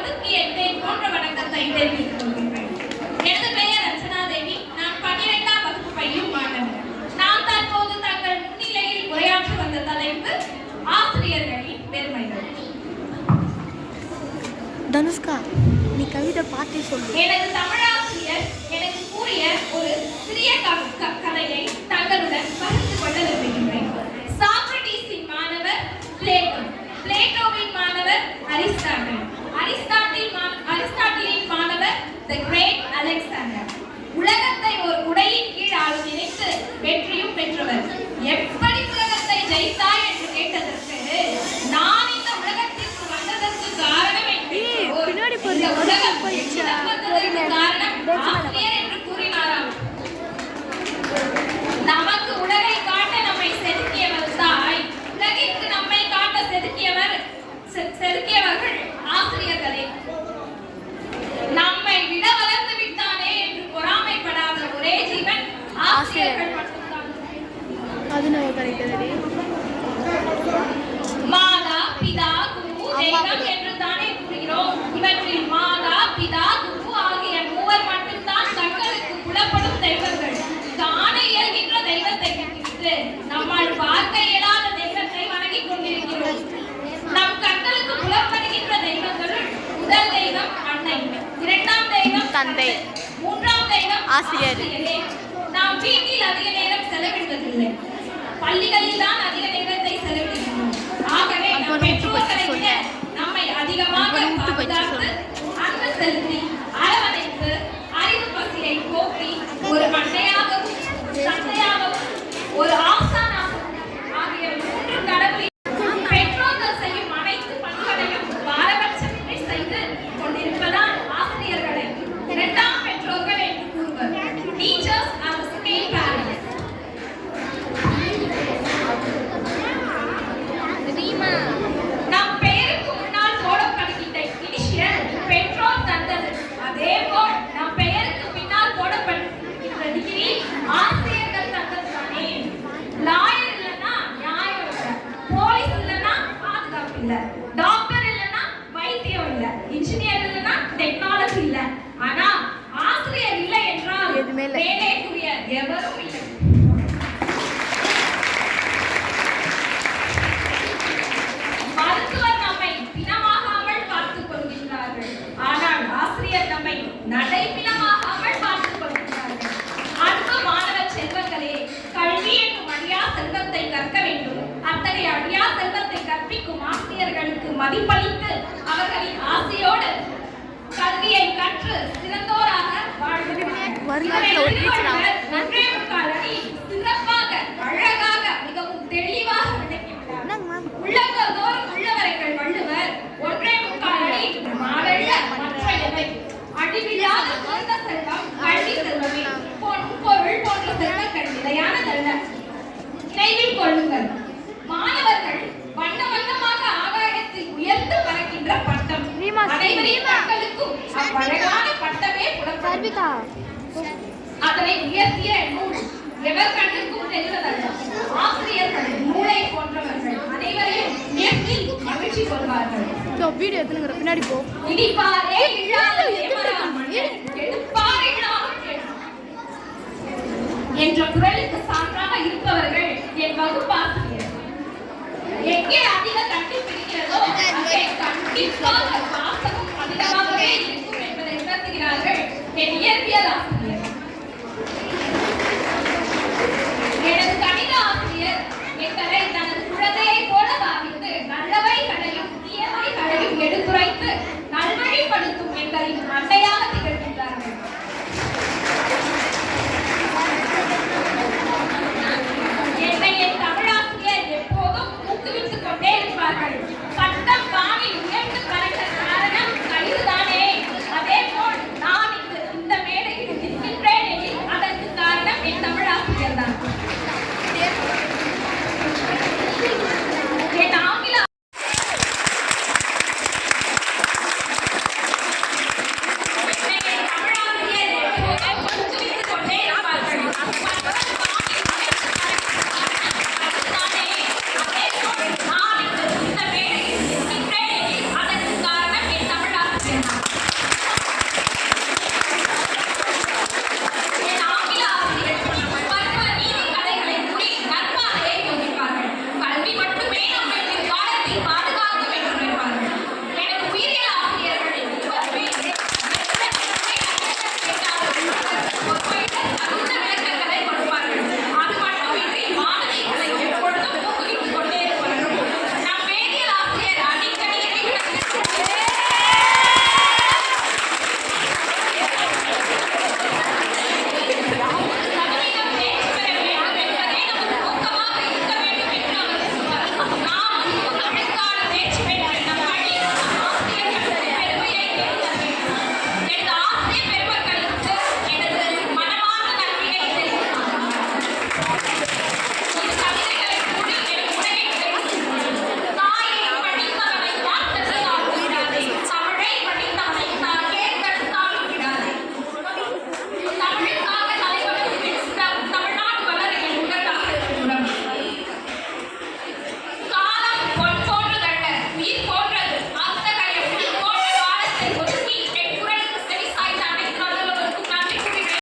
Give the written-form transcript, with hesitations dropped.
பாதத்துக்கு என் போன்ற வணக்கத்தை தெரிவித்துக் கொள்கின்றேன். எனது பெயர் ரச்சனா தேவி. நான் 12ஆம் வகுப்பு பயிலும் மாணவர். நான் தற்போது தங்கள் முன்னிலையில் உரையாற்ற வந்த தலைப்பு ஆசிரியர்களின் பெருமைகள். தனுஷ்கா, நீ கவிதை பாட்டை சொல்லு. எனது தமிழாசிரியர் எனக்கு கூறிய ஒரு சிறிய கதையை தங்களுடன் பகிர்ந்து கொள்ள விரும்புகின்றேன். சாக்ரடீஸின் மாணவர் பிளேட்டோ, பிளேட்டோவின் மாணவர் அரிஸ்டாட்டில், அரிஸ்டாட்டிலின் மாணவர் தி கிரேட் அலெக்சாண்டர். உலகத்தை ஒரு குடையின் கீழ் ஆள நினைத்து வெற்றியும் பெற்றவர். எப்படி உலகத்தை ஜெயித்தாய் என்று கேட்டதற்கு, நான் இந்த உலகத்திற்கு வந்ததற்கு காரணம் இந்த உலகம் காரணம் ஆசிரியர் என்று கூறினாராம். நமக்கு உலகை காட்ட நம்மை செதுக்கியவர் தாய், உலகிற்கு நம்மை காட்ட செதுக்கியவர்கள் ஆசிரியர்களே. நம்மை விட வளர்ந்து விட்டானே என்று பொறாமைப்படாத ஒரே ஜீவன் ஆசிரியர்கள் மட்டும்தான். அது நம்ம கிடைக்கிறது. மாதா, பிதா, குரு, தெய்வம் என்று தானே கூறுகிறோம். இவற்றில் மாதா, பிதா, குரு ஆகிய மூவர் மட்டும்தான் கண்களுக்கு புலப்படும் தெய்வங்கள். காண இயல்கின்ற தெய்வத்தை விட்டு நம்மால் பார்க்க இயலாத தெய்வத்தை வணங்கிக் கொண்டிருக்கிறோம். நம் கண்களுக்கு புலப்படுகின்ற தெய்வங்களுள் முதல் தெய்வம் அன்னை, இரண்டாம் தெய்வம் தந்தை, மூன்றாம் தெய்வம் ஆசிரியரே. நாம் வீட்டில் அதிக நேரம் செலவிடுவதில்லை, பள்ளிகளில் தான் அதிக நேரத்தை செலவிடுகிறோம். ஆகவே நம் பெற்றோர்களை விட நம்மை அதிகமாக பாதுகாத்து அன்பு செலுத்தி அரவணைத்து அறிவு பசியை போக்கி ஒரு அன்னையாகவும் தந்தையாகவும் ஒரு ஆசானாகவும் ஆகிய மூன்று கடவுளின் பெற்றோர்கள் செய்யும் அனைத்து பணிகளையும் பாரபட்சமின்றி செய்து கொண்டிருப்பதால் ஆசிரியர்களை இரண்டாம் பெற்றோர்கள் என்று கூறுவர். Teachers are the second parents. நம் பெயருக்கு முன்னால் போடப்படுகின்ற இனிஷியல் பெற்றோர் தந்தது. அதேபோல் நம் பெயருக்கு பின்னால் போடப்படுகின்ற டிகிரி ஆசிரியர்கள் தந்தது தானே. லாயர் இல்லைன்னா நியாயம் இல்லை, போலீஸ் இல்லைன்னா பாதுகாப்பு இல்லை, டாக்டர் இல்லைன்னா வைத்தியம் இல்லை, இன்ஜினியர் இல்லைன்னா டெக்னாலஜி இல்லை. ஆனா ஆசிரியர் இல்லை என்றால் வேலைக்குரிய எவரும் இல்லை. மருத்துவர் நம்மை பிணமாகாமல் பார்த்துக் கொள்கின்றார்கள், ஆனால் ஆசிரியர் நம்மை நடைபிணமாகாமல் பார்த்துக் கொள்கின்றார்கள். அன்பு மாணவ செல்வங்களே, கல்வி என்னும் அழியா செல்வத்தை கற்க வேண்டும். அத்தகைய அழியா செல்வத்தை கற்பிக்கும் ஆசிரியர்களுக்கு மதிப்பளித்து அவர்களின் ஆசையோடு கல்வியை கற்று சிறந்தோராக சிறப்பாக அழகாக மிகவும் தெளிவாக விளக்கியுள்ளார். உள்ளங்கள் தோறும் உள்ளவர்கள் வள்ளுவர் ஒன்றே முக்கால் அடி மாவெள்ள மற்ற எவை அழிவில்லாத சொந்த செல்வம் கல்வி செல்வமே. பொருள் போன்ற செல்வங்கள் நிலையானதல்ல, நினைவில் கொள்ளுங்கள். மாணவர்கள் வண்ண வண்ணமாக ஆகாயத்தில் உயர்ந்து பறக்கின்ற பட்டம், அனைவரின் மக்களுக்கும் அழகான பட்டமே புலப்படும். அதனை உயர்த்திய நூல் எவர் கண்ணுக்கும் தெரிவதல்ல. ஆசிரியர்கள் மூளை போன்றவர்கள் அனைவரையும் உயர்த்தி மகிழ்ச்சி கொள்வார்கள். வீடியோ எடுத்துங்கிற பின்னாடி போ. இடிப்பாரே இல்லாத எடுப்பாரே என்ற குரலுக்கு சான்றாக இருப்பவர்கள் என் வகுப்பாசிரியர். எங்கே அதிக கட்டி பிடிக்கிறதோ அங்கே கண்டிப்பாக வாசகம்